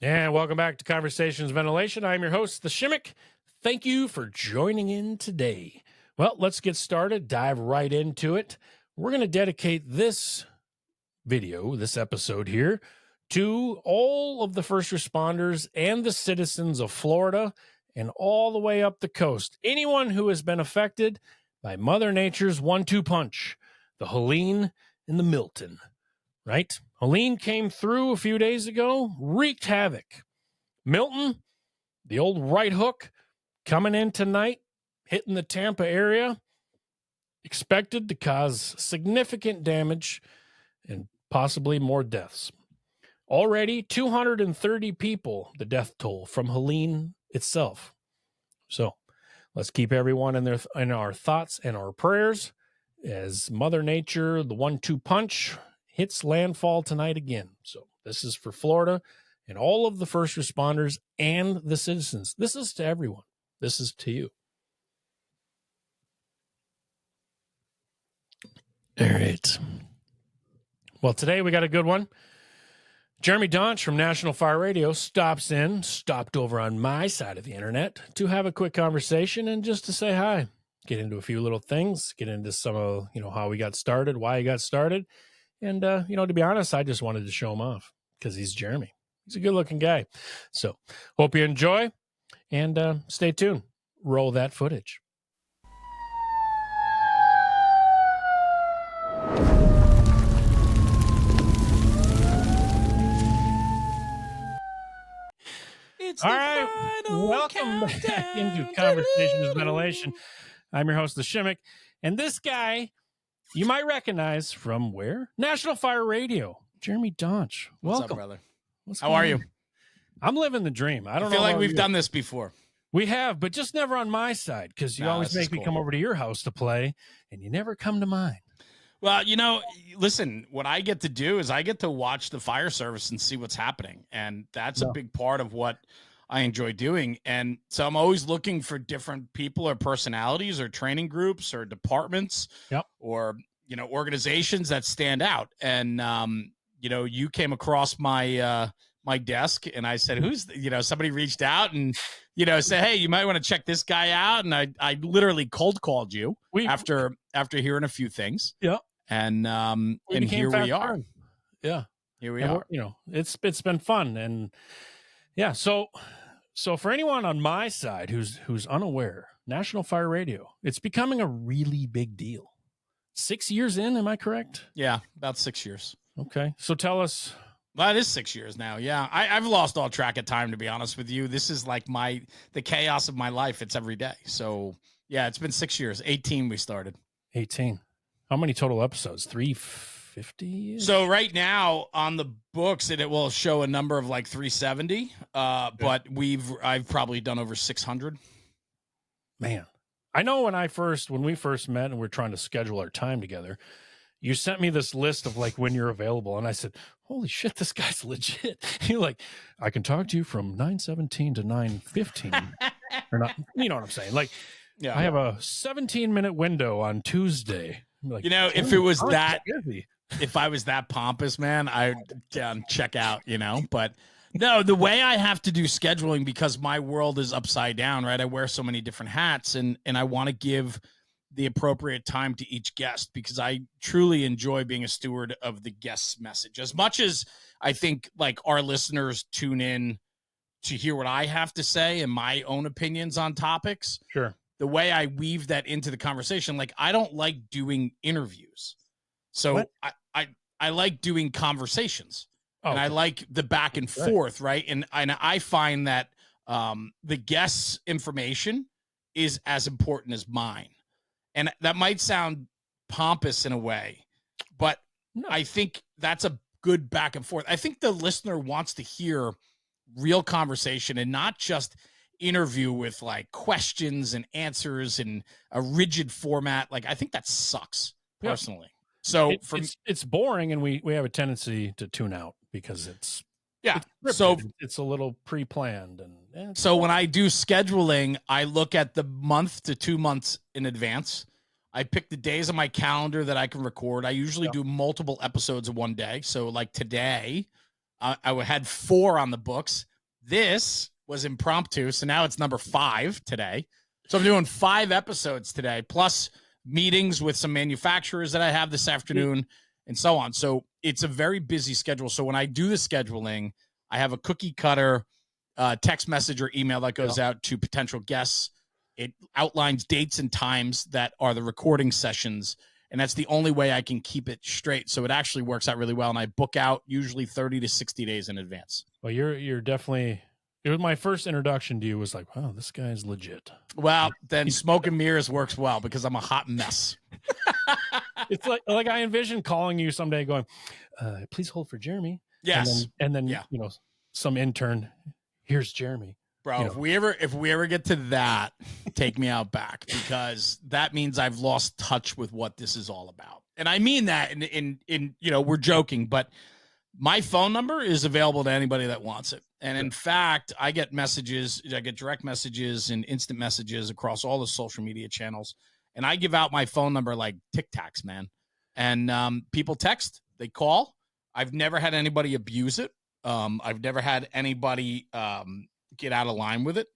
And welcome back to Conversations Ventilation. I'm your host, the Shimmick. Thank you for joining in today. Well, let's get started, dive right into it. We're going to dedicate this video, this episode here, to all of the first responders and the citizens of Florida and all the way up the coast. Anyone who has been affected by Mother Nature's 1-2 punch, the Helene and the Milton. Right? Helene came through a few days ago, wreaked havoc. Milton, the old right hook, coming in tonight, hitting the Tampa area, expected to cause significant damage and possibly more deaths. Already 230 people, the death toll from Helene itself. So let's keep everyone in our thoughts and our prayers as Mother Nature, the 1-2 punch, hits landfall tonight again. So this is for Florida and all of the first responders and the citizens. This is to everyone. This is to you. All right. Well, today we got a good one. Jeremy Donch from National Fire Radio stopped over on my side of the internet to have a quick conversation and just to say hi, get into a few little things, get into some of, how we got started, why he got started. And, to be honest, I just wanted to show him off because he's Jeremy. He's a good-looking guy. So hope you enjoy and stay tuned. Roll that footage. All right, welcome back into Conversations Ventilation. I'm your host, the Shimmick, and this guy you might recognize from where? National Fire Radio. Jeremy Donch. Welcome. What's up, brother? How are you? I'm living the dream. I feel like we've done this before. We have, but just never on my side because you always make me come over to your house to play, and you never come to mine. Well, listen, what I get to do is I get to watch the fire service and see what's happening, and that's a big part of what I enjoy doing. And so I'm always looking for different people or personalities or training groups or departments or, organizations that stand out. And, you came across my, my desk and I said, somebody reached out and, said, hey, you might want to check this guy out. And I literally cold called you after hearing a few things. Yeah. And here we are. Yeah. Here we are. It's been fun. And yeah. So for anyone on my side who's unaware, National Fire Radio, it's becoming a really big deal. 6 years in, am I correct? Yeah, about 6 years. Okay. So tell us. Well, it is 6 years now. Yeah. I've lost all track of time, to be honest with you. This is like the chaos of my life. It's every day. So yeah, it's been 6 years. 18 we started. 18. How many total episodes? 350? So right now on the books, it will show a number of like 370. But I've probably done over 600. Man, I know when we first met and we're trying to schedule our time together, you sent me this list of like when you're available. And I said, holy shit, this guy's legit. You're like, I can talk to you from 9:17 to 9:15 or not. You know what I'm saying? Like, yeah, I have a 17-minute window on Tuesday. Like, if it was that, if I was that pompous, man, I'd check out, but no, the way I have to do scheduling because my world is upside down, right? I wear so many different hats and I want to give the appropriate time to each guest because I truly enjoy being a steward of the guest's message as much as I think like our listeners tune in to hear what I have to say and my own opinions on topics. Sure. The way I weave that into the conversation, like I don't like doing interviews. So I like doing conversations and I like the back and forth. Right. And I find that the guest's information is as important as mine. And that might sound pompous in a way, but I think that's a good back and forth. I think the listener wants to hear real conversation and not just interview with like questions and answers and a rigid format. Like, I think that sucks personally. So it's boring and we have a tendency to tune out because it's a little pre-planned. And so when I do scheduling, I look at the month to 2 months in advance. I pick the days on my calendar that I can record. I usually do multiple episodes in one day. So like today, I had 4 on the books. This was impromptu, so now it's number 5 today. So I'm doing 5 episodes today, plus meetings with some manufacturers that I have this afternoon and so on. So it's a very busy schedule. So when I do the scheduling, I have a cookie cutter text message or email that goes out to potential guests. It outlines dates and times that are the recording sessions, and that's the only way I can keep it straight. So it actually works out really well, and I book out usually 30 to 60 days in advance. Well, you're definitely. It was my first introduction to you was like, wow, this guy's legit. Well, then smoke and mirrors works well because I'm a hot mess. It's like I envision calling you someday going, please hold for Jeremy. Yes. And then some intern, here's Jeremy. Bro, if we ever get to that, take me out back, because that means I've lost touch with what this is all about. And I mean that in we're joking, but my phone number is available to anybody that wants it. And in fact, I get direct messages and instant messages across all the social media channels. And I give out my phone number like Tic Tacs, man. And people text, they call. I've never had anybody abuse it. I've never had anybody get out of line with it.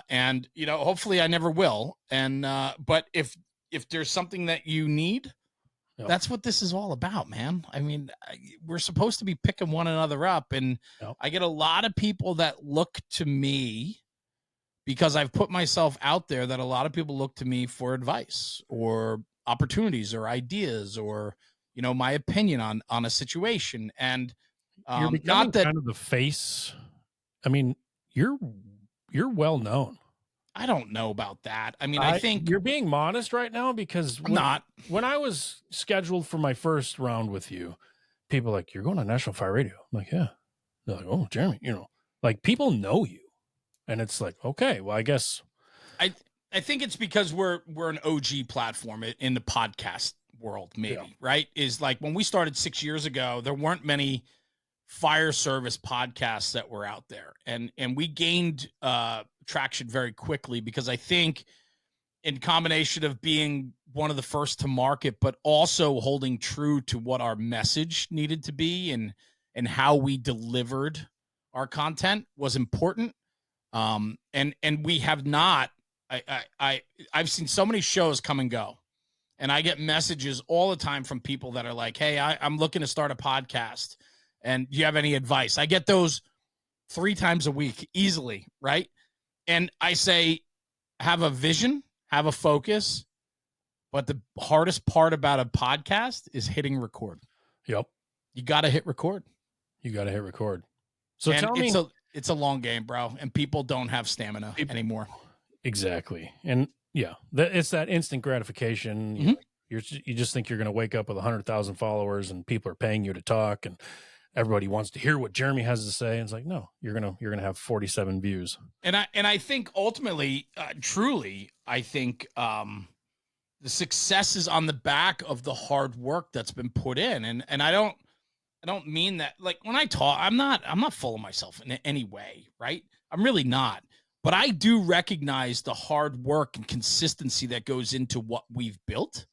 And hopefully I never will. And but if there's something that you need, that's what this is all about, man. I mean, we're supposed to be picking one another up. And I get a lot of people that look to me because I've put myself out there, that a lot of people look to me for advice or opportunities or ideas or, my opinion on a situation. And you're becoming kind of the face. I mean, you're well known. I don't know about that. I mean, I think you're being modest right now, because when I was scheduled for my first round with you, people were like, you're going on National Fire Radio. I'm like, yeah. They're like, oh, Jeremy, like people know you. And it's like, okay, well, I guess. I think it's because we're an OG platform in the podcast world, maybe, right? Is like when we started 6 years ago, there weren't many fire service podcasts that were out there. And we gained traction very quickly, because I think in combination of being one of the first to market, but also holding true to what our message needed to be and how we delivered our content was important. And we have not, I've seen so many shows come and go, and I get messages all the time from people that are like, hey, I'm looking to start a podcast, and do you have any advice? I get those 3 times a week easily. Right. And I say, have a vision, have a focus. But the hardest part about a podcast is hitting record. Yep. You got to hit record. So tell me. It's a long game, bro. And people don't have stamina anymore. Exactly. And it's that instant gratification. Mm-hmm. You just think you're going to wake up with 100,000 followers and people are paying you to talk and everybody wants to hear what Jeremy has to say. And it's like, no, you're going to have 47 views. And I think ultimately, truly, I think the success is on the back of the hard work that's been put in. And I don't mean that, like, when I talk, I'm not full of myself in any way, right? I'm really not. But I do recognize the hard work and consistency that goes into what we've built.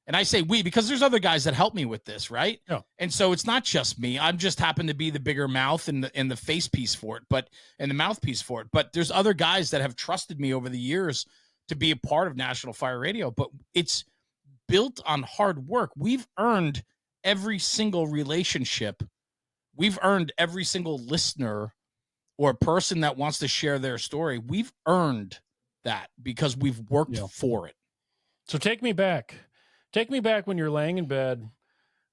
And I say we because there's other guys that help me with this, right? Yeah. And so it's not just me. I'm just happen to be the bigger mouth and the face piece for it, and the mouthpiece for it. But there's other guys that have trusted me over the years to be a part of National Fire Radio. But it's built on hard work. We've earned every single relationship. We've earned every single listener or person that wants to share their story. We've earned that because we've worked for it. So take me back when you're laying in bed,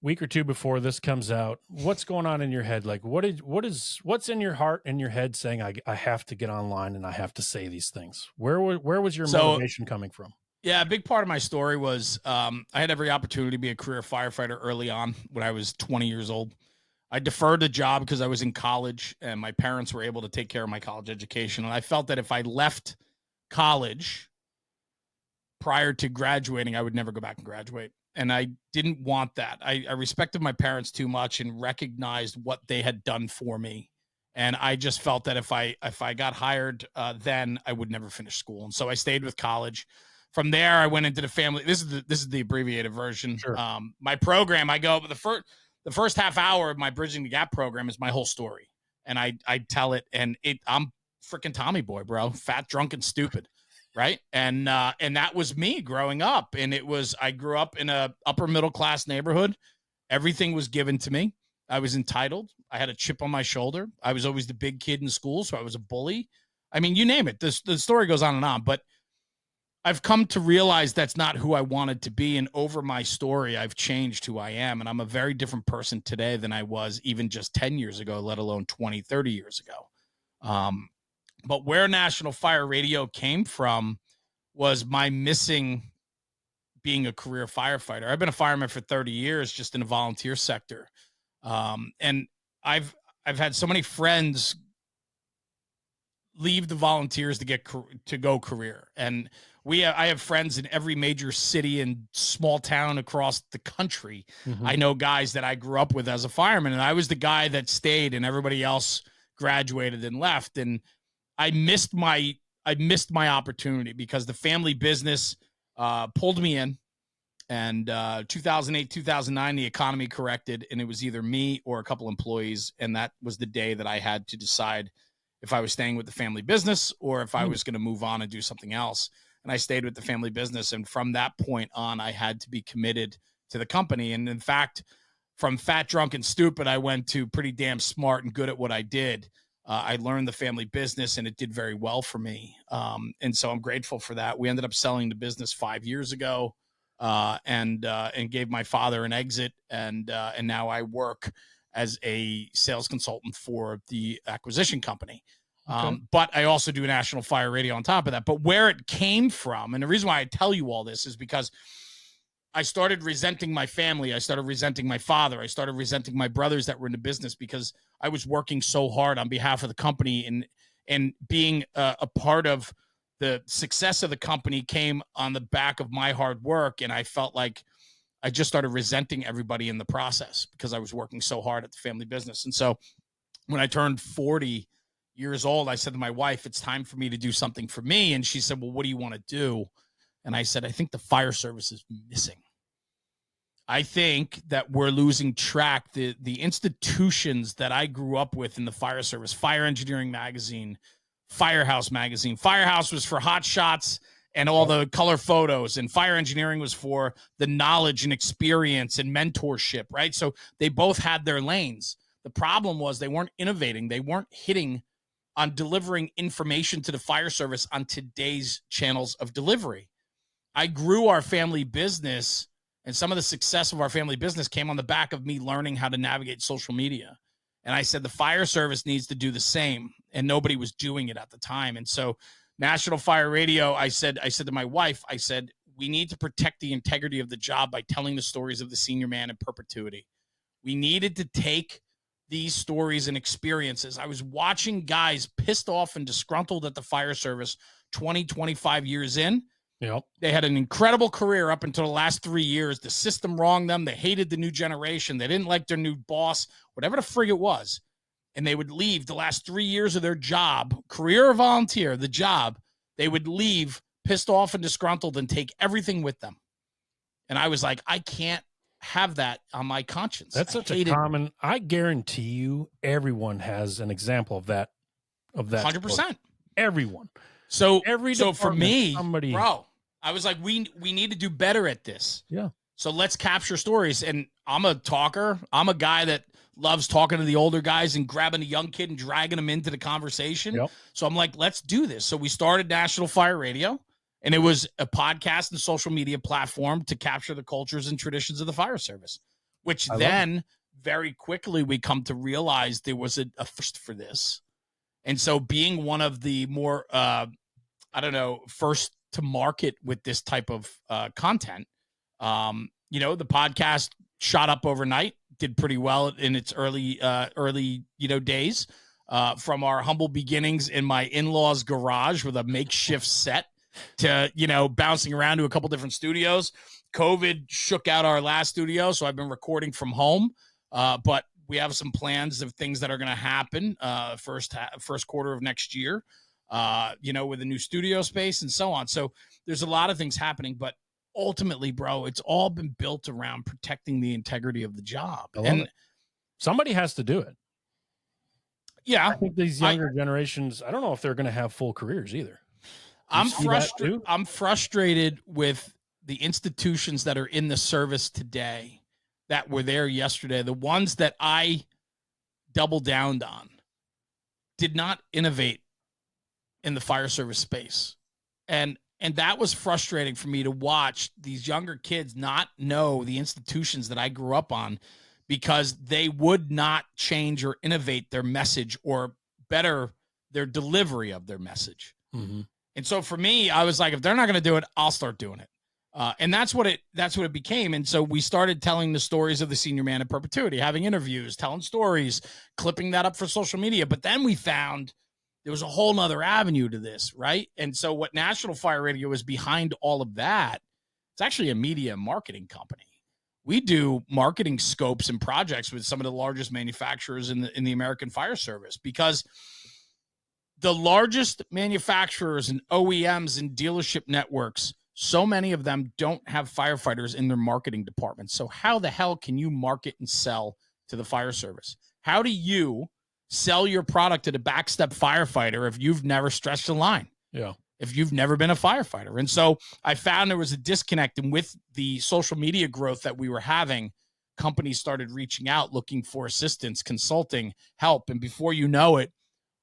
week or two before this comes out. What's going on in your head? Like what's in your heart and your head saying, I have to get online and I have to say these things? Where was your motivation coming from? Yeah, a big part of my story was I had every opportunity to be a career firefighter early on when I was 20 years old. I deferred the job because I was in college and my parents were able to take care of my college education. And I felt that if I left college prior to graduating, I would never go back and graduate. And I didn't want that. I respected my parents too much and recognized what they had done for me. And I just felt that if I got hired, then I would never finish school. And so I stayed with college. From there, I went into the family. This is the abbreviated version. Sure. My program, I go, but the first half hour of my Bridging the Gap program is my whole story. and I tell it, and I'm freaking Tommy boy, bro, fat, drunk, and stupid. Right. And that was me growing up. And I grew up in a upper middle class neighborhood. Everything was given to me. I was entitled. I had a chip on my shoulder. I was always the big kid in school. So I was a bully. I mean, you name it. The story goes on and on, but I've come to realize that's not who I wanted to be. And over my story, I've changed who I am. And I'm a very different person today than I was even just 10 years ago, let alone 20, 30 years ago. But where National Fire Radio came from was my missing being a career firefighter. I've been a fireman for 30 years, just in the volunteer sector. And I've had so many friends leave the volunteers to go career. And I have friends in every major city and small town across the country. Mm-hmm. I know guys that I grew up with as a fireman, and I was the guy that stayed and everybody else graduated and left. And I missed my opportunity because the family business pulled me in. And 2008, 2009, the economy corrected, and it was either me or a couple employees. And that was the day that I had to decide if I was staying with the family business or if I was going to move on and do something else. And I stayed with the family business. And from that point on, I had to be committed to the company. And in fact, from fat, drunk, and stupid, I went to pretty damn smart and good at what I did. I learned the family business, and it did very well for me. And so I'm grateful for that. We ended up selling the business 5 years ago. And gave my father an exit, and now I work as a sales consultant for the acquisition company. Okay. But I also do National Fire Radio on top of that. But where it came from, and the reason why I tell you all this is because I started resenting my family. I started resenting my father. I started resenting my brothers that were in the business because I was working so hard on behalf of the company, and being a part of the success of the company came on the back of my hard work. And I felt like I just started resenting everybody in the process because I was working so hard at the family business. And so when I turned 40 years old, I said to my wife, it's time for me to do something for me. And she said, well, what do you want to do? And I said, I think the fire service is missing. I think that we're losing track. The institutions that I grew up with in the fire service, Fire Engineering Magazine, Firehouse Magazine. Firehouse was for hot shots and all the color photos, and Fire Engineering was for the knowledge and experience and mentorship, right? So they both had their lanes. The problem was they weren't innovating. They weren't hitting on delivering information to the fire service on today's channels of delivery. I grew our family business, and some of the success of our family business came on the back of me learning how to navigate social media. And I said, the fire service needs to do the same. And nobody was doing it at the time. And so National Fire Radio, I said to my wife, I said, we need to protect the integrity of the job by telling the stories of the senior man in perpetuity. We needed to take these stories and experiences. I was watching guys pissed off and disgruntled at the fire service 20, 25 years in. Yep. They had an incredible career up until the last 3 years. The system wronged them. They hated the new generation. They didn't like their new boss, whatever the frig it was. And they would leave the last 3 years of their job, career or volunteer, the job, they would leave pissed off and disgruntled and take everything with them. And I was like, I can't have that on my conscience. That's such a common, I guarantee you everyone has an example of that. 100%. Everyone. So for me, somebody, bro, I was like, we need to do better at this. Yeah. So let's capture stories. And I'm a talker. I'm a guy that loves talking to the older guys and grabbing a young kid and dragging them into the conversation. Yep. So I'm like, let's do this. So we started National Fire Radio, and it was a podcast and social media platform to capture the cultures and traditions of the fire service, which then very quickly we come to realize there was a thirst for this. And so being one of the more, first to market with this type of content, the podcast shot up overnight, did pretty well in its early days, from our humble beginnings in my in-laws' garage with a makeshift set to, bouncing around to a couple different studios. COVID shook out our last studio, so I've been recording from home, but we have some plans of things that are going to happen first quarter of next year, with a new studio space and so on. So there's a lot of things happening, but ultimately, bro, it's all been built around protecting the integrity of the job. And somebody has to do it. Yeah. I think these younger generations, I don't know if they're going to have full careers either. I'm frustrated with the institutions that are in the service today that were there yesterday. The ones that I doubled down on did not innovate in the fire service space. And that was frustrating for me to watch these younger kids not know the institutions that I grew up on because they would not change or innovate their message or better their delivery of their message. Mm-hmm. And so for me, I was like, if they're not going to do it, I'll start doing it. And that's what it became. And so we started telling the stories of the senior man in perpetuity, having interviews, telling stories, clipping that up for social media. But then we found there was a whole nother avenue to this, right? And so what National Fire Radio is behind all of that, it's actually a media and marketing company. We do marketing scopes and projects with some of the largest manufacturers in the American fire service, because the largest manufacturers and OEMs and dealership networks, so many of them don't have firefighters in their marketing departments. So how the hell can you market and sell to the fire service? How do you sell your product to the backstep firefighter if you've never stretched a line? Yeah. If you've never been a firefighter. And so I found there was a disconnect. And with the social media growth that we were having, companies started reaching out, looking for assistance, consulting, help. And before you know it,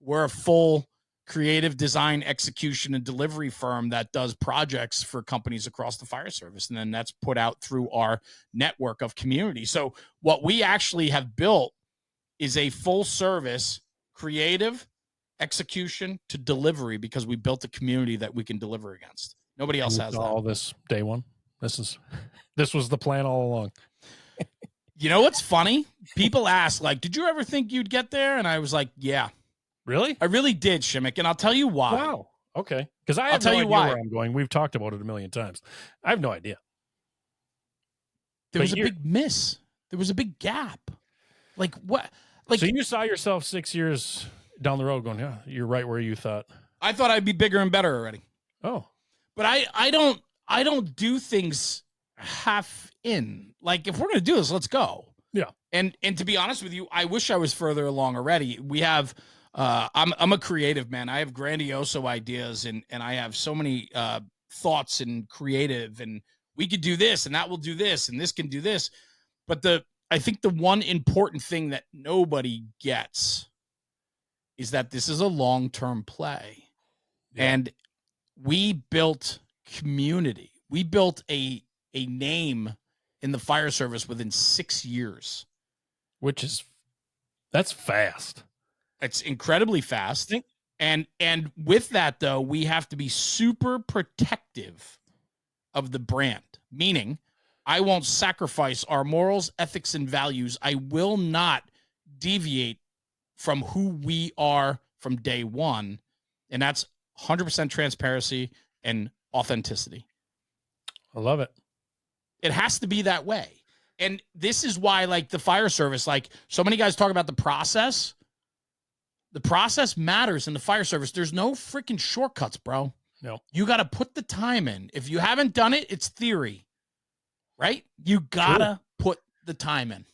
we're a full creative design, execution, and delivery firm that does projects for companies across the fire service. And then that's put out through our network of community. So what we actually have built is a full service creative execution to delivery, because we built a community that we can deliver against. Nobody else has that. All this day one. This was the plan all along. You know what's funny? People ask, like, did you ever think you'd get there? And I was like, yeah. Really? I really did, Shimmick, and I'll tell you why. Wow. Okay. Because I'll tell you why. Where I'm going. We've talked about it a million times. I have no idea. There was a big miss. There was a big gap. Like what? Like, so you saw yourself 6 years down the road going, yeah, you're right where you thought. I thought I'd be bigger and better already. Oh. But I don't do things half in. Like, if we're going to do this, let's go. Yeah. And to be honest with you, I wish I was further along already. We have I'm a creative man. I have grandioso ideas and I have so many thoughts and creative, and we could do this and that will do this and this can do this. But I think the one important thing that nobody gets is that this is a long-term play. Yeah. And we built community. We built a name in the fire service within 6 years. That's fast. It's incredibly fast. And with that, though, we have to be super protective of the brand, meaning I won't sacrifice our morals, ethics, and values. I will not deviate from who we are from day one. And that's 100% transparency and authenticity. I love it. It has to be that way. And this is why, like, the fire service, like, so many guys talk about the process. The process matters in the fire service. There's no freaking shortcuts, bro. No. You got to put the time in. If you haven't done it, it's theory, right? You got to put the time in.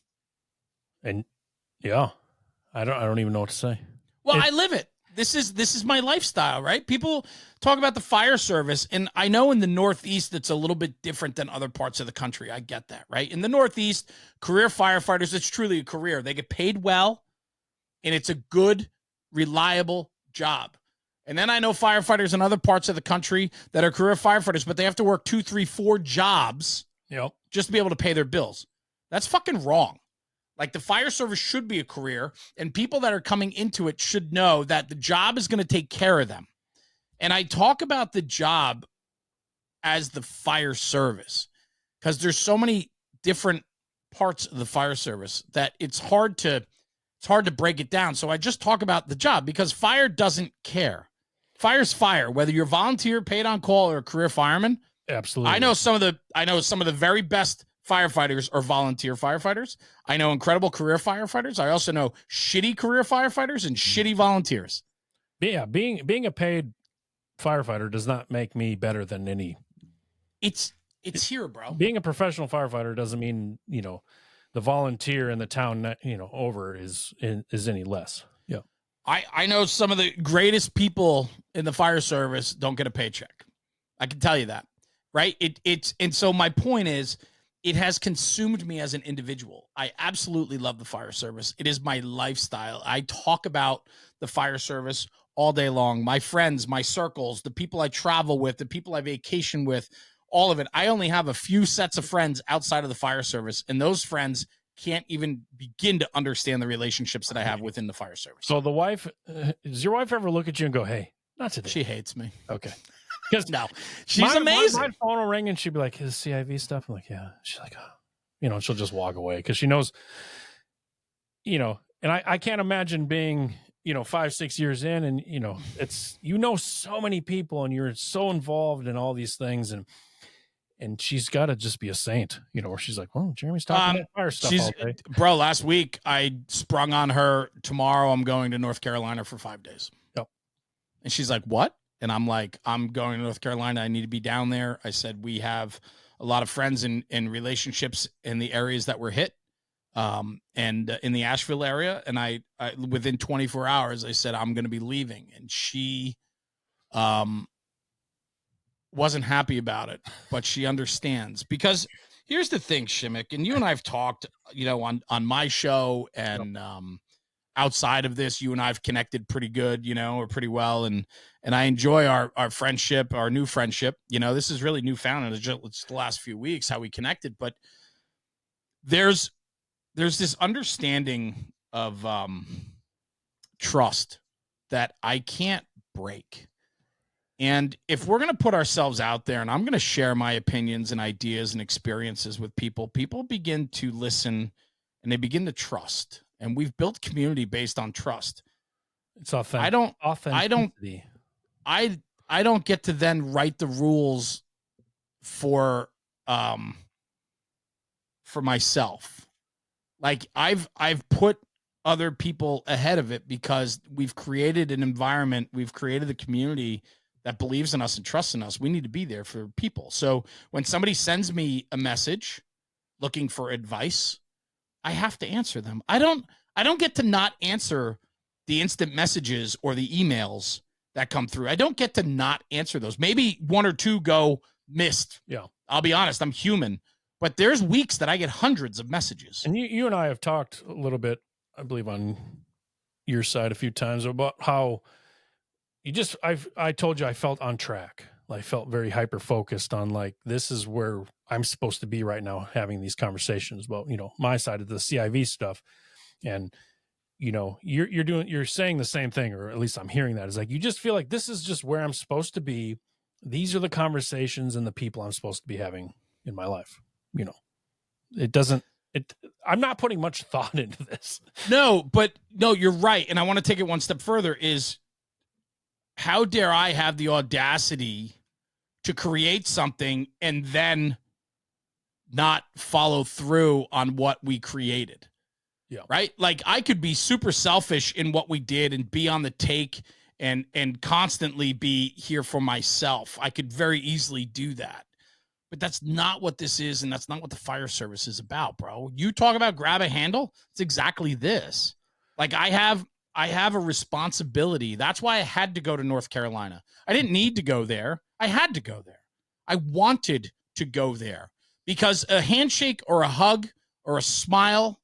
And yeah, I don't even know what to say. Well, I live it. This is my lifestyle, right? People talk about the fire service, and I know in the Northeast it's a little bit different than other parts of the country. I get that, right? In the Northeast, career firefighters, it's truly a career. They get paid well, and it's a good, reliable job. And then I know firefighters in other parts of the country that are career firefighters, but they have to work 2, 3, 4 jobs just to be able to pay their bills. That's fucking wrong. Like, the fire service should be a career, and people that are coming into it should know that the job is going to take care of them. And I talk about the job as the fire service because there's so many different parts of the fire service that it's hard to break it down. So I just talk about the job because fire doesn't care. Fire's fire, whether you're volunteer, paid on call, or a career fireman. Absolutely. I know some of the very best firefighters are volunteer firefighters. I know incredible career firefighters. I also know shitty career firefighters and shitty volunteers. Yeah, being a paid firefighter does not make me better than any. It's here, bro. Being a professional firefighter doesn't mean, the volunteer in the town, over is any less. Yeah. I know some of the greatest people in the fire service don't get a paycheck. I can tell you that, right? And so my point is, it has consumed me as an individual. I absolutely love the fire service. It is my lifestyle. I talk about the fire service all day long. My friends, my circles, the people I travel with, the people I vacation with, all of it. I only have a few sets of friends outside of the fire service, and those friends can't even begin to understand the relationships that I have within the fire service. So the wife, does your wife ever look at you and go, "Hey, not today"? She hates me. Okay. Because no, she's amazing. My phone will ring and she'd be like, "His CIV stuff." I'm like, "Yeah." She's like, "Oh," and she'll just walk away because she knows, and I can't imagine being, 5-6 years in, and it's so many people and you're so involved in all these things, and she's got to just be a saint, where she's like, "Well, Jeremy's talking about fire stuff all day." Bro, last week I sprung on her, tomorrow I'm going to North Carolina for 5 days. Yep. And she's like, "What?" And I'm like, "I'm going to North Carolina. I need to be down there." I said, "We have a lot of friends and relationships in the areas that were hit, and in the Asheville area." And I within 24 hours, I said, "I'm going to be leaving." And she wasn't happy about it, but she understands. Because here's the thing, Shimmick, and you and I have talked, on my show, and outside of this, you and I've connected pretty good, or pretty well. And I enjoy our friendship, our new friendship. This is really newfound, and it's the last few weeks how we connected. But there's this understanding of trust that I can't break. And if we're going to put ourselves out there, and I'm going to share my opinions and ideas and experiences with people begin to listen and they begin to trust. And we've built community based on trust. It's authentic. I don't get to then write the rules for myself. Like I've put other people ahead of it because we've created an environment, we've created a community that believes in us and trusts in us. We need to be there for people. So when somebody sends me a message looking for advice, I have to answer them. I don't get to not answer the instant messages or the emails that come through. I don't get to not answer those. Maybe one or two go missed. Yeah. I'll be honest, I'm human. But there's weeks that I get hundreds of messages. And you and I have talked a little bit, I believe, on your side a few times about how I told you I felt on track. I felt very hyper focused on like, this is where I'm supposed to be right now, having these conversations about, my side of the CIV stuff. And, you're saying the same thing, or at least I'm hearing that. It's like, you just feel like this is just where I'm supposed to be. These are the conversations and the people I'm supposed to be having in my life. I'm not putting much thought into this. No, you're right. And I want to take it one step further is, how dare I have the audacity to create something and then not follow through on what we created? Yeah. Right? Like I could be super selfish in what we did and be on the take and constantly be here for myself. I could very easily do that. But that's not what this is, and that's not what the fire service is about, bro. You talk about grab a handle, it's exactly this. Like I have a responsibility. That's why I had to go to North Carolina. I didn't need to go there. I had to go there. I wanted to go there because a handshake or a hug or a smile,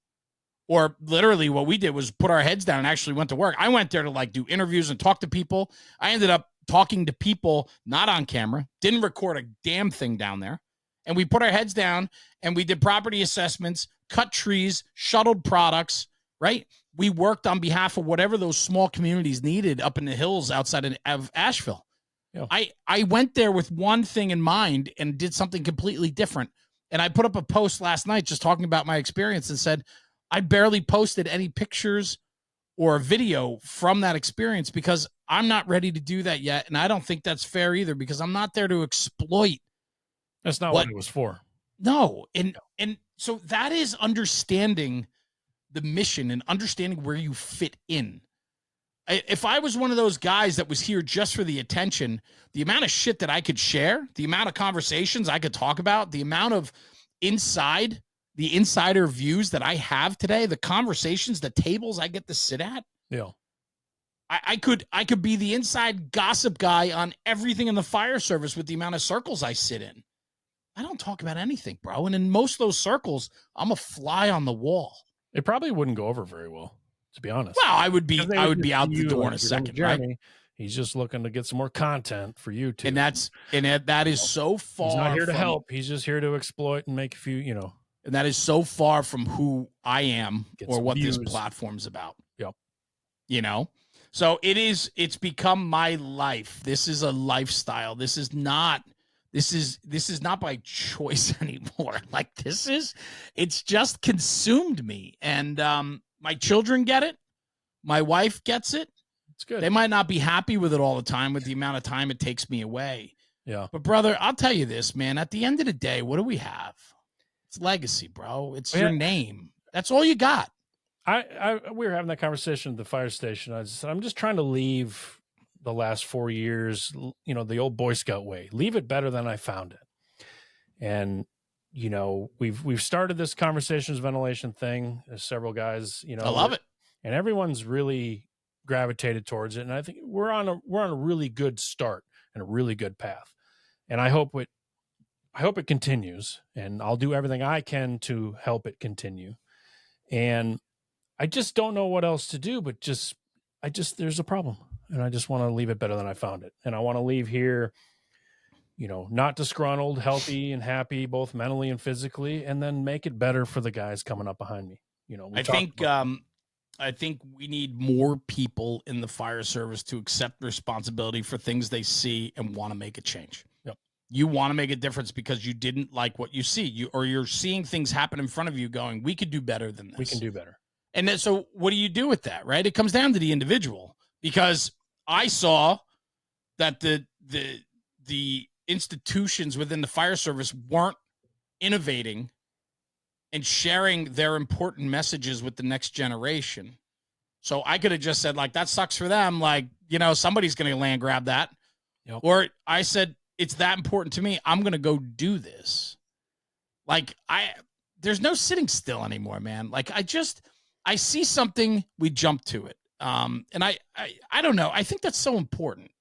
or literally what we did was put our heads down and actually went to work. I went there to like do interviews and talk to people. I ended up talking to people not on camera, didn't record a damn thing down there. And we put our heads down and we did property assessments, cut trees, shuttled products, right? We worked on behalf of whatever those small communities needed up in the hills outside of Asheville. Yeah. I went there with one thing in mind and did something completely different. And I put up a post last night just talking about my experience and said, I barely posted any pictures or video from that experience because I'm not ready to do that yet. And I don't think that's fair either because I'm not there to exploit. That's not what it was for. No. And so that is understanding the mission and understanding where you fit in. If I was one of those guys that was here just for the attention, the amount of shit that I could share, the amount of conversations I could talk about, the amount of the insider views that I have today, the conversations, the tables I get to sit at. Yeah. I could be the inside gossip guy on everything in the fire service with the amount of circles I sit in. I don't talk about anything, bro. And in most of those circles, I'm a fly on the wall. It probably wouldn't go over very well, to be honest. Well, I would be out the door in a second, Jeremy, right? He's just looking to get some more content for YouTube. And that is so far. He's not here to help. He's just here to exploit and make a few, And that is so far from who I am or what views. This platform's about. Yep. So it's become my life. This is a lifestyle. This is not by choice anymore. Like it's just consumed me. And my children get it. My wife gets it. It's good. They might not be happy with it all the time, with the amount of time it takes me away. Yeah. But brother, I'll tell you this, man, at the end of the day, what do we have? It's legacy, bro. It's your name. That's all you got. We were having that conversation at the fire station. I'm just trying to leave the last 4 years, the old Boy Scout way. Leave it better than I found it. And we've started this conversations ventilation thing. There's several guys, I love it, and everyone's really gravitated towards it. And I think we're on a really good start and a really good path. And I hope it continues, and I'll do everything I can to help it continue. And I just don't know what else to do, but there's a problem, and I just want to leave it better than I found it. And I want to leave here, not disgruntled, healthy and happy, both mentally and physically, and then make it better for the guys coming up behind me. I think we need more people in the fire service to accept responsibility for things they see and want to make a change. Yep. You want to make a difference because you didn't like what you see, you're seeing things happen in front of you going, we could do better than this. We can do better. And then, so what do you do with that, right? It comes down to the individual, because I saw that the institutions within the fire service weren't innovating and sharing their important messages with the next generation. So I could have just said, like, that sucks for them. Like, somebody's going to land grab that. Yep. Or I said, it's that important to me. I'm going to go do this. Like, there's no sitting still anymore, man. Like, I see something, we jump to it. And I don't know. I think that's so important.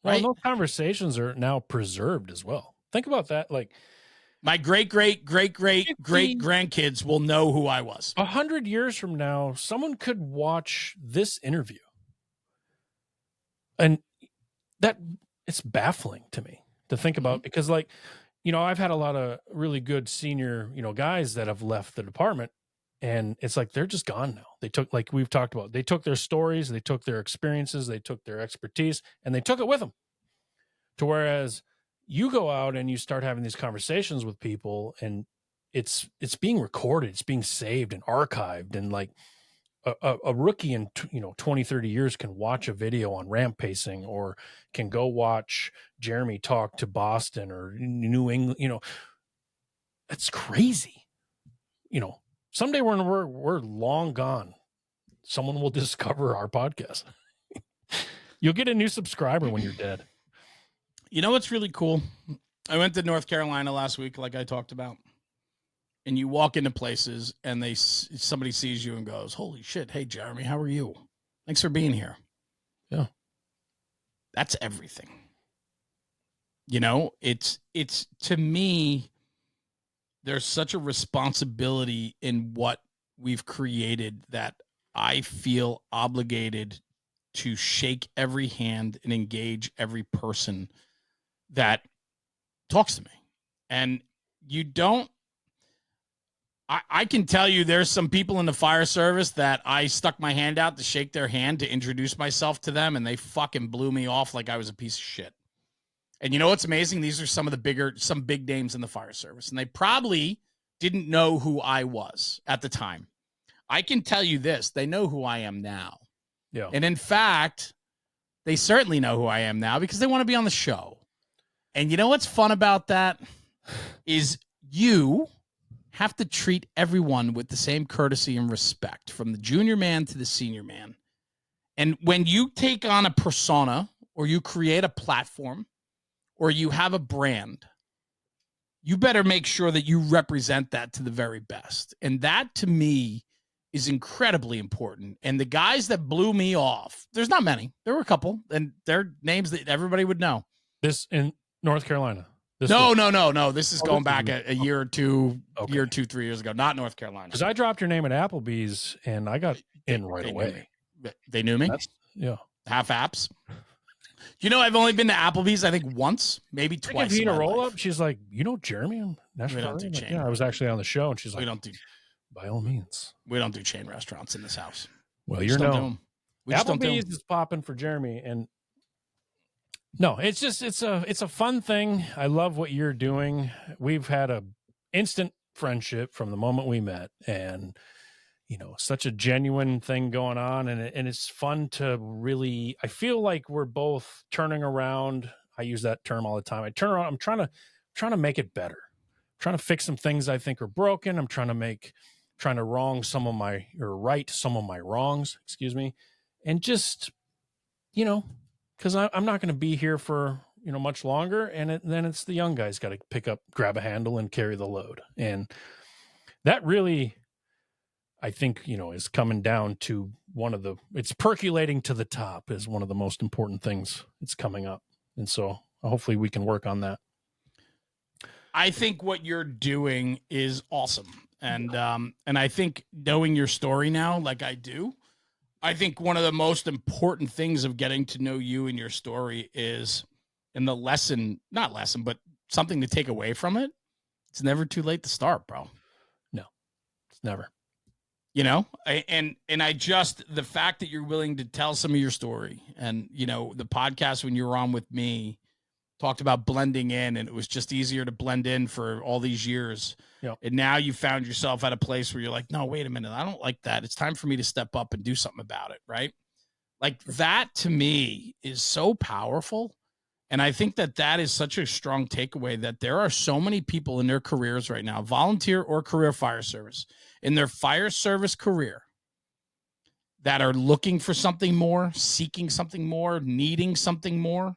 Right. Well, those conversations are now preserved as well. Think about that. Like, my great grandkids will know who I was. 100 years from now, someone could watch this interview. And it's baffling to me to think about, because I've had a lot of really good senior, guys that have left the department, and it's like, they're just gone now. They took, like we've talked about, they took their stories, they took their experiences, they took their expertise, and they took it with them. To whereas you go out and you start having these conversations with people, and it's being recorded, it's being saved and archived, and like a rookie in 20, 30 years can watch a video on ramp pacing, or can go watch Jeremy talk to Boston or New England. It's crazy. Someday when we're long gone, someone will discover our podcast. You'll get a new subscriber when you're dead. You know what's really cool? I went to North Carolina last week, like I talked about, and you walk into places and somebody sees you and goes, "Holy shit! Hey, Jeremy, how are you? Thanks for being here." Yeah, that's everything. It's to me, there's such a responsibility in what we've created that I feel obligated to shake every hand and engage every person that talks to me. And I can tell you there's some people in the fire service that I stuck my hand out to shake their hand to introduce myself to them, and they fucking blew me off like I was a piece of shit. And you know what's amazing? These are some big names in the fire service, and they probably didn't know who I was at the time. I can tell you this, they know who I am now. Yeah. And in fact, they certainly know who I am now because they want to be on the show. And you know what's fun about that is you have to treat everyone with the same courtesy and respect, from the junior man to the senior man. And when you take on a persona, or you create a platform, or you have a brand, you better make sure that you represent that to the very best. And that, to me, is incredibly important. And the guys that blew me off, there's not many. There were a couple, and they're names that everybody would know. This in North Carolina. No. This is going back a year or two, 3 years ago. Not North Carolina. Because I dropped your name at Applebee's, and I got in right away. They knew me? Yeah. Half apps. You know, I've only been to Applebee's, I think, once, maybe twice. Giving a roll up. She's like, you know, Jeremy, I was actually on the show, and she's like, by all means, we don't do chain restaurants in this house. Well, you know, Applebee's is popping for Jeremy, and no, it's a fun thing. I love what you're doing. We've had a instant friendship from the moment we met, and you know, such a genuine thing going on, and it's fun to really. I feel like we're both turning around. I use that term all the time. I turn around. I'm trying to make it better. I'm trying to fix some things I think are broken. I'm trying to right some of my wrongs. Excuse me, and just, you know, because I'm not going to be here for, you know, much longer, and then it's the young guys got to pick up, grab a handle, and carry the load, and that really, I think, you know, is coming down to it's percolating to the top is one of the most important things. It's coming up. And so hopefully we can work on that. I think what you're doing is awesome. And I think knowing your story now, like I do, I think one of the most important things of getting to know you and your story is, and the not lesson, but something to take away from it. It's never too late to start, bro. No, it's never. You know, and the fact that you're willing to tell some of your story, and, you know, the podcast when you were on with me talked about blending in, and it was just easier to blend in for all these years. Yep. And now you found yourself at a place where you're like, no, wait a minute. I don't like that. It's time for me to step up and do something about it. Right. Like that to me is so powerful. And I think that is such a strong takeaway, that there are so many people in their careers right now, volunteer or career fire service, in their fire service career, that are looking for something more, seeking something more, needing something more.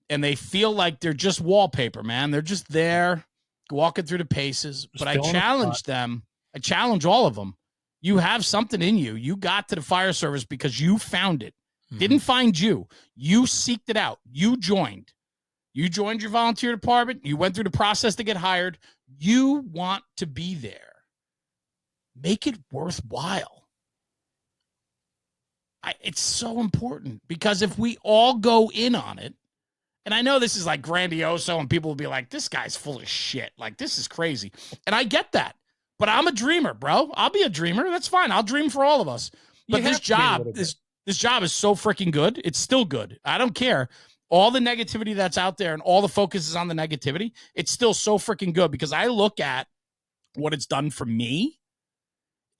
And they feel like they're just wallpaper, man. They're just there walking through the paces. But I challenge them. I challenge all of them. You have something in you. You got to the fire service because you found it. Didn't find you. You seeked it out. You joined. You joined your volunteer department. You went through the process to get hired. You want to be there. Make it worthwhile. It's so important, because if we all go in on it, and I know this is like grandioso and people will be like, this guy's full of shit. Like, this is crazy. And I get that. But I'm a dreamer, bro. I'll be a dreamer. That's fine. I'll dream for all of us. But this job is so freaking good. It's still good. I don't care. All the negativity that's out there and all the focus is on the negativity. It's still so freaking good, because I look at what it's done for me,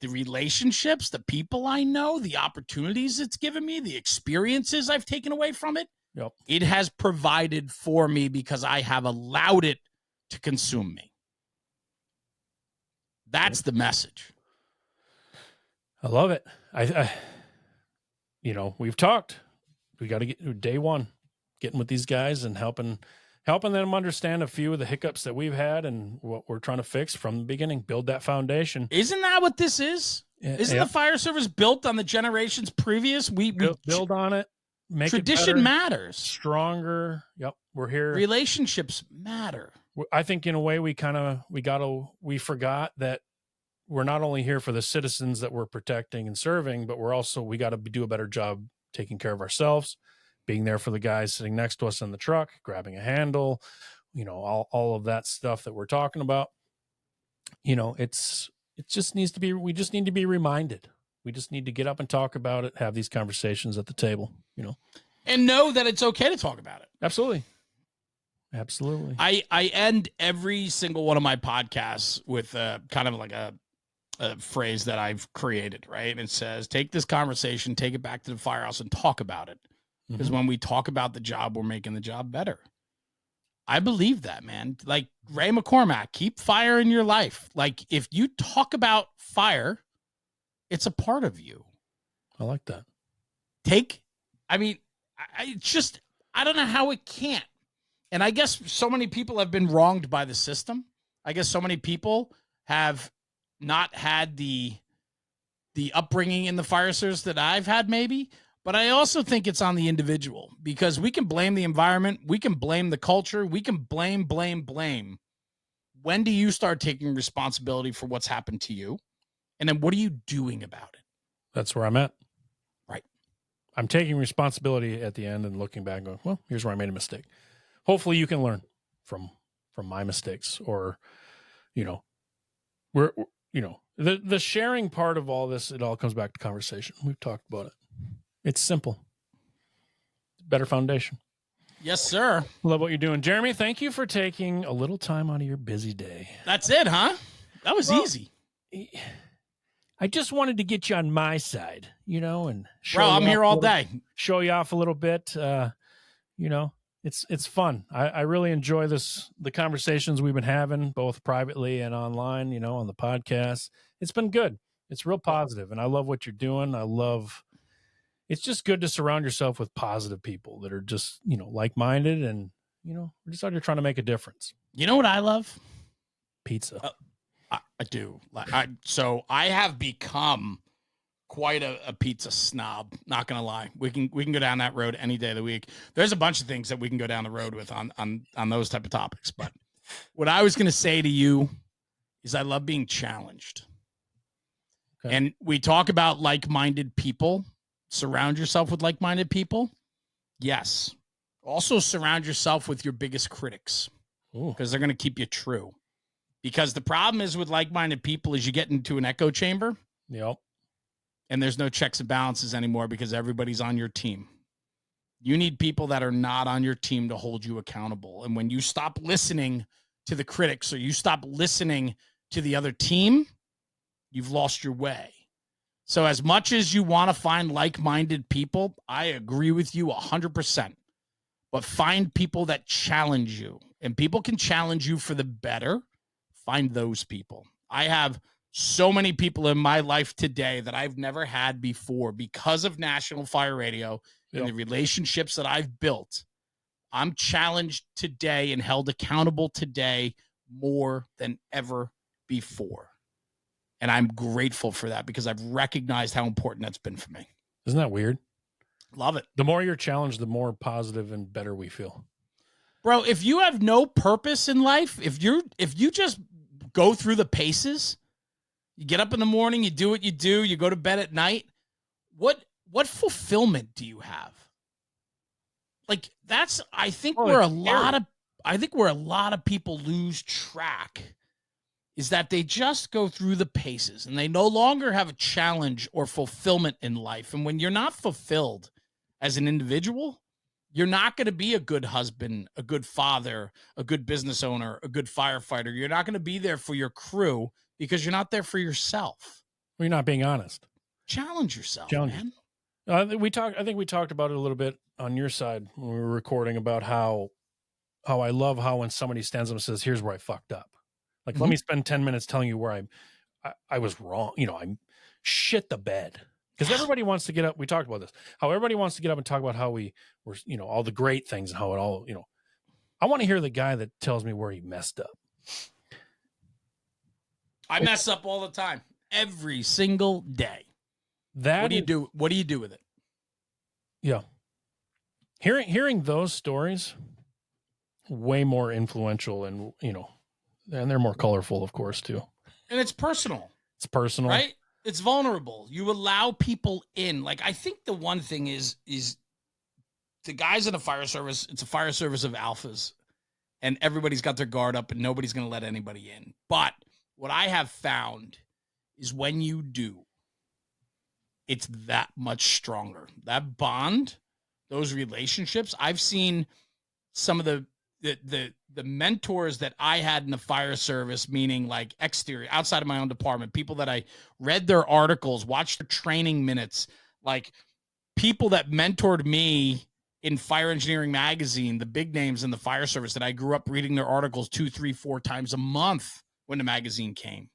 the relationships, the people I know, the opportunities it's given me, the experiences I've taken away from it. Yep. It has provided for me because I have allowed it to consume me. That's the message. I love it. I you know, we've talked. We got to get day one, getting with these guys and helping them understand a few of the hiccups that we've had and what we're trying to fix from the beginning. Build that foundation. Isn't that what this is? Isn't the fire service built on the generations previous? We build on it. Make tradition it better, matters. Stronger. Yep. We're here. Relationships matter. I think in a way we forgot that we're not only here for the citizens that we're protecting and serving, but we got to do a better job taking care of ourselves, being there for the guys sitting next to us in the truck, grabbing a handle, you know, all of that stuff that we're talking about. You know, we just need to be reminded. We just need to get up and talk about it, have these conversations at the table, you know, and know that it's okay to talk about it. Absolutely. I end every single one of my podcasts with kind of like a phrase that I've created, right? And it says, take this conversation, take it back to the firehouse and talk about it. Because when we talk about the job, we're making the job better. I believe that, man. Like Ray McCormack, keep fire in your life. Like if you talk about fire, it's a part of you. I like that. I don't know how it can't. And I guess so many people have been wronged by the system. I guess so many people have not had the the upbringing in the fire service that I've had, maybe, but I also think it's on the individual, because we can blame the environment. We can blame the culture. We can blame. When do you start taking responsibility for what's happened to you? And then what are you doing about it? That's where I'm at. Right. I'm taking responsibility at the end and looking back and going, well, here's where I made a mistake. Hopefully you can learn from my mistakes, or, the sharing part of all this, it all comes back to conversation. We've talked about it. It's simple. Better foundation. Yes, sir. Love what you're doing. Jeremy, thank you for taking a little time out of your busy day. That's it, huh? That was easy. I just wanted to get you on my side, and show I'm here all day. Show you off a little bit. It's fun. I really enjoy the conversations we've been having, both privately and online, on the podcast. It's been good. It's real positive, and I love what you're doing. It's just good to surround yourself with positive people that are just, like-minded, and, we're just out here trying to make a difference. You know what I love? Pizza. I do. So I have become quite a pizza snob. Not gonna lie. We can go down that road any day of the week. There's a bunch of things that we can go down the road with on those type of topics. But what I was gonna say to you is I love being challenged. Okay. And we talk about like-minded people. Surround yourself with like-minded people. Yes. Also surround yourself with your biggest critics, because they're going to keep you true. Because the problem is with like-minded people is you get into an echo chamber. Yep. And there's no checks and balances anymore, because everybody's on your team. You need people that are not on your team to hold you accountable. And when you stop listening to the critics, or you stop listening to the other team, you've lost your way. So as much as you want to find like-minded people, I agree with you 100%. But find people that challenge you. And people can challenge you for the better. Find those people. I have so many people in my life today that I've never had before because of National Fire Radio and the relationships that I've built. I'm challenged today and held accountable today more than ever before. And I'm grateful for that, because I've recognized how important that's been for me. Isn't that weird? Love it. The more you're challenged, the more positive and better we feel. Bro, if you have no purpose in life, if you just go through the paces, you get up in the morning, you do what you do, you go to bed at night, what fulfillment do you have? Like, that's, I think where a lot of people lose track, is that they just go through the paces and they no longer have a challenge or fulfillment in life. And when you're not fulfilled as an individual, you're not going to be a good husband, a good father, a good business owner, a good firefighter. You're not going to be there for your crew, because you're not there for yourself. Well, you're not being honest. Challenge yourself, man. I think we talked about it a little bit on your side when we were recording, about how I love how when somebody stands up and says, here's where I fucked up. Like, let me spend 10 minutes telling you where I was wrong. I shit the bed, because everybody wants to get up. We talked about this, how everybody wants to get up and talk about how we were, all the great things and how it all, I want to hear the guy that tells me where he messed up. I mess up all the time, every single day. What do you do? What do you do with it? Yeah. Hearing those stories, way more influential, and, and they're more colorful, of course, too. And it's personal. It's personal. Right? It's vulnerable. You allow people in. Like, I think the one thing is the guys in the fire service, it's a fire service of alphas, and everybody's got their guard up and nobody's going to let anybody in. But what I have found is when you do, it's that much stronger. That bond, those relationships. I've seen some of the mentors that I had in the fire service, meaning like exterior, outside of my own department, people that I read their articles, watched their training minutes, like people that mentored me in Fire Engineering Magazine, the big names in the fire service that I grew up reading their articles 2, 3, 4 times a month when the magazine came.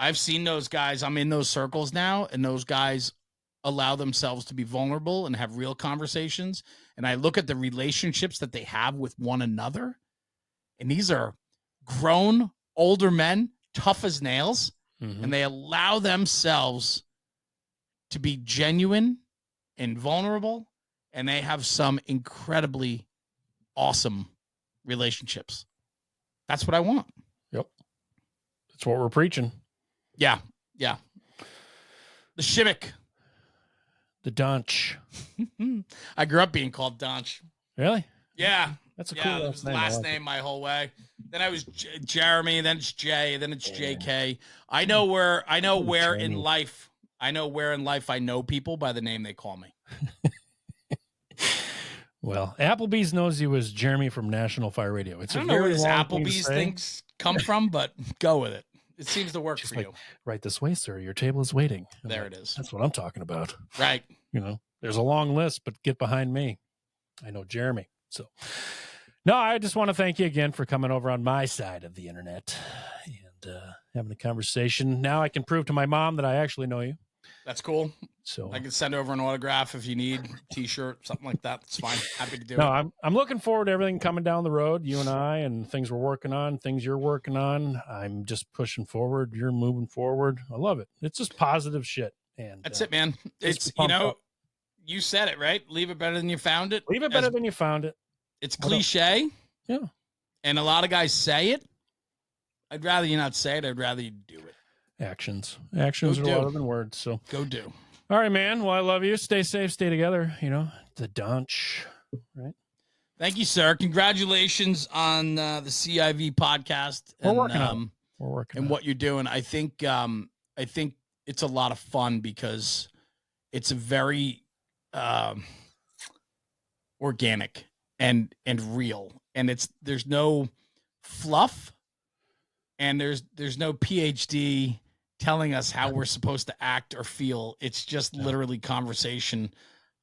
I've seen those guys. I'm in those circles now, and those guys allow themselves to be vulnerable and have real conversations. And I look at the relationships that they have with one another, and these are grown, older men, tough as nails. and they allow themselves to be genuine and vulnerable, and they have some incredibly awesome relationships. That's what I want. Yep. That's what we're preaching. Yeah. Yeah. The Shimmick. The Donch. I grew up being called Donch. Really? Yeah. That's a cool cool that was the name. last name my whole way. Then I was Jeremy, then it's Jay, then it's JK. I know where in life I know people by the name they call me. Well, Applebee's knows you as Jeremy from National Fire Radio. It's I don't know where this Applebee's things come from, but go with it. It seems to work for you. Right this way, sir. Your table is waiting. There it is. That's what I'm talking about. Right. There's a long list, but get behind me. I know Jeremy. So, no, I just want to thank you again for coming over on my side of the internet and having a conversation. Now I can prove to my mom that I actually know you. That's cool. So I can send over an autograph if you need, T-shirt, something like that. It's fine. Happy to do it. No, I'm looking forward to everything coming down the road, you and I, and things we're working on, things you're working on. I'm just pushing forward. You're moving forward. I love it. It's just positive shit. And that's it, man. It's you said it, right? Leave it better than you found it. Leave it better than you found it. It's cliche. Yeah. And a lot of guys say it. I'd rather you not say it. I'd rather you do it. Actions are louder than words. So go do. All right, man. Well, I love you. Stay safe. Stay together. The Donch, right? Thank you, sir. Congratulations on the CIV podcast. We're working on what you're doing. I think it's a lot of fun because it's a very organic and real, and there's no fluff, and there's no PhD telling us how we're supposed to act or feel. It's just literally conversation.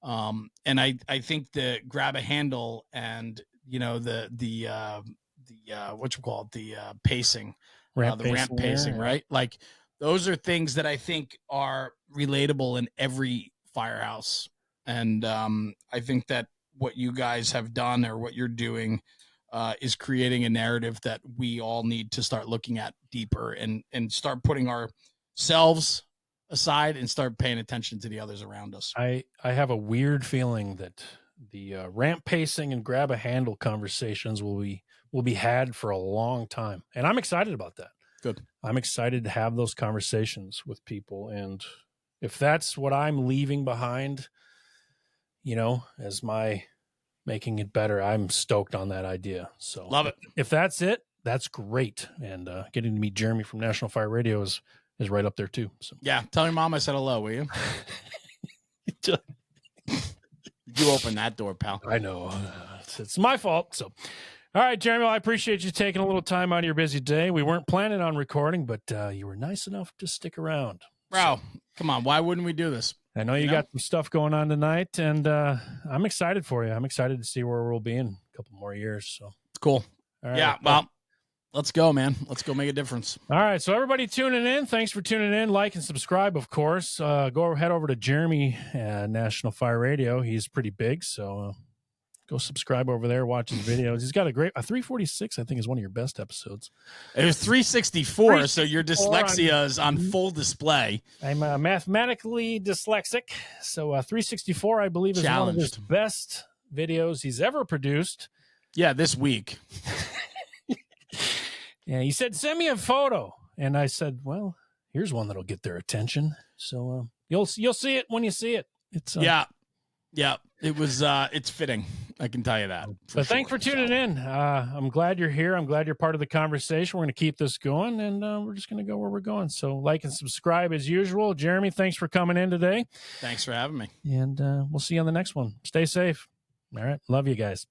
And I think the grab a handle and the what you call it, the pacing, ramp pacing, right? Like those are things that I think are relatable in every firehouse. And I think that what you guys have done or what you're doing is creating a narrative that we all need to start looking at deeper and start putting ourselves aside and start paying attention to the others around us. I have a weird feeling that the ramp pacing and grab a handle conversations will be had for a long time. And I'm excited about that. Good. I'm excited to have those conversations with people. And if that's what I'm leaving behind, as my making it better, I'm stoked on that idea. So love it. If that's it, that's great. And getting to meet Jeremy from National Fire Radio is right up there too. So yeah, tell your mom I said hello, will you? You open that door, pal. I know. It's my fault. So, all right, Jeremy, well, I appreciate you taking a little time out of your busy day. We weren't planning on recording, but you were nice enough to stick around. Bro, come on. Why wouldn't we do this? I know you got some stuff going on tonight, and I'm excited for you. I'm excited to see where we'll be in a couple more years. So cool. All right, yeah, well, let's go, man. Let's go make a difference. All right, so everybody tuning in, thanks for tuning in. Like and subscribe, of course. Head over to Jeremy National Fire Radio. He's pretty big, so go subscribe over there, watch his videos. He's got a 346, I think, is one of your best episodes. It was 364, so your dyslexia is on full display. I'm mathematically dyslexic, so 364, I believe, is one of his best videos he's ever produced. Yeah, this week. Yeah, he said, send me a photo. And I said, well, here's one that'll get their attention. So you'll see it when you see it. It's Yeah. It was it's fitting. I can tell you that. But thanks for tuning in. I'm glad you're here. I'm glad you're part of the conversation. We're going to keep this going, and we're just going to go where we're going. So like and subscribe as usual. Jeremy, thanks for coming in today. Thanks for having me. And we'll see you on the next one. Stay safe. All right. Love you guys.